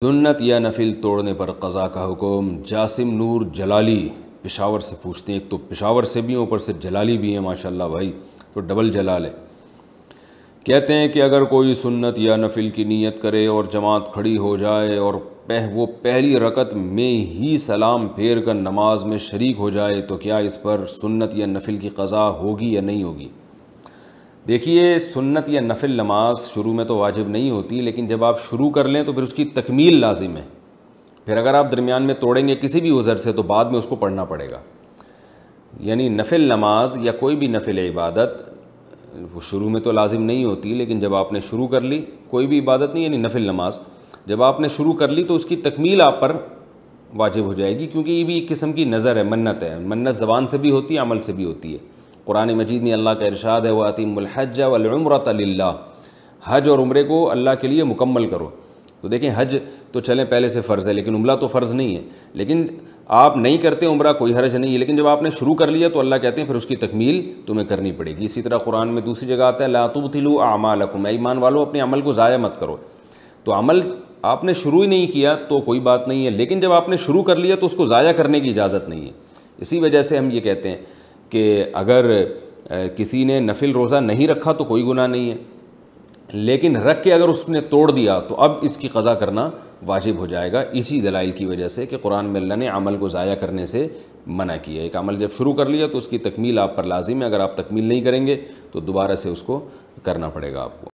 سنت یا نفل توڑنے پر قضا کا حکم۔ جاسم نور جلالی پشاور سے پوچھتے ہیں، ایک تو پشاور سے بھی ہیں اوپر سے جلالی بھی ہیں، ماشاءاللہ بھائی تو ڈبل جلال ہے۔ کہتے ہیں کہ اگر کوئی سنت یا نفل کی نیت کرے اور جماعت کھڑی ہو جائے اور وہ پہلی رکعت میں ہی سلام پھیر کر نماز میں شریک ہو جائے تو کیا اس پر سنت یا نفل کی قضا ہوگی یا نہیں ہوگی؟ دیکھیے، سنت یا نفل نماز شروع میں تو واجب نہیں ہوتی، لیکن جب آپ شروع کر لیں تو پھر اس کی تکمیل لازم ہے۔ پھر اگر آپ درمیان میں توڑیں گے کسی بھی عذر سے تو بعد میں اس کو پڑھنا پڑے گا۔ یعنی نفل نماز یا کوئی بھی نفل عبادت وہ شروع میں تو لازم نہیں ہوتی، لیکن جب آپ نے شروع کر لی، کوئی بھی عبادت نہیں یعنی نفل نماز جب آپ نے شروع کر لی تو اس کی تکمیل آپ پر واجب ہو جائے گی، کیونکہ یہ بھی ایک قسم کی نظر ہے، منت ہے۔ منت زبان سے بھی ہوتی ہے، عمل سے بھی ہوتی ہے۔ قرآن مجید میں اللہ کا ارشاد ہے وَأَتِمُّوا الْحَجَّ وَالْعُمْرَةَ لِلَّهِ، حج اور عمرے کو اللہ کے لیے مکمل کرو۔ تو دیکھیں، حج تو چلیں پہلے سے فرض ہے، لیکن عمرہ تو فرض نہیں ہے۔ لیکن آپ نہیں کرتے عمرہ، کوئی حرج نہیں ہے، لیکن جب آپ نے شروع کر لیا تو اللہ کہتے ہیں پھر اس کی تکمیل تمہیں کرنی پڑے گی۔ اسی طرح قرآن میں دوسری جگہ آتا ہے لَا تُبْطِلُوا أَعْمَالَكُمْ، اے ایمان والو اپنے عمل کو ضائع مت کرو۔ تو عمل آپ نے شروع ہی نہیں کیا تو کوئی بات نہیں ہے، لیکن جب آپ نے شروع کر لیا تو اس کو ضائع کرنے کی اجازت نہیں ہے۔ اسی وجہ سے ہم یہ کہتے ہیں کہ اگر کسی نے نفل روزہ نہیں رکھا تو کوئی گناہ نہیں ہے، لیکن رکھ کے اگر اس نے توڑ دیا تو اب اس کی قضا کرنا واجب ہو جائے گا، اسی دلائل کی وجہ سے کہ قرآن میں اللہ نے عمل کو ضائع کرنے سے منع کیا ہے۔ ایک عمل جب شروع کر لیا تو اس کی تکمیل آپ پر لازم ہے، اگر آپ تکمیل نہیں کریں گے تو دوبارہ سے اس کو کرنا پڑے گا آپ کو۔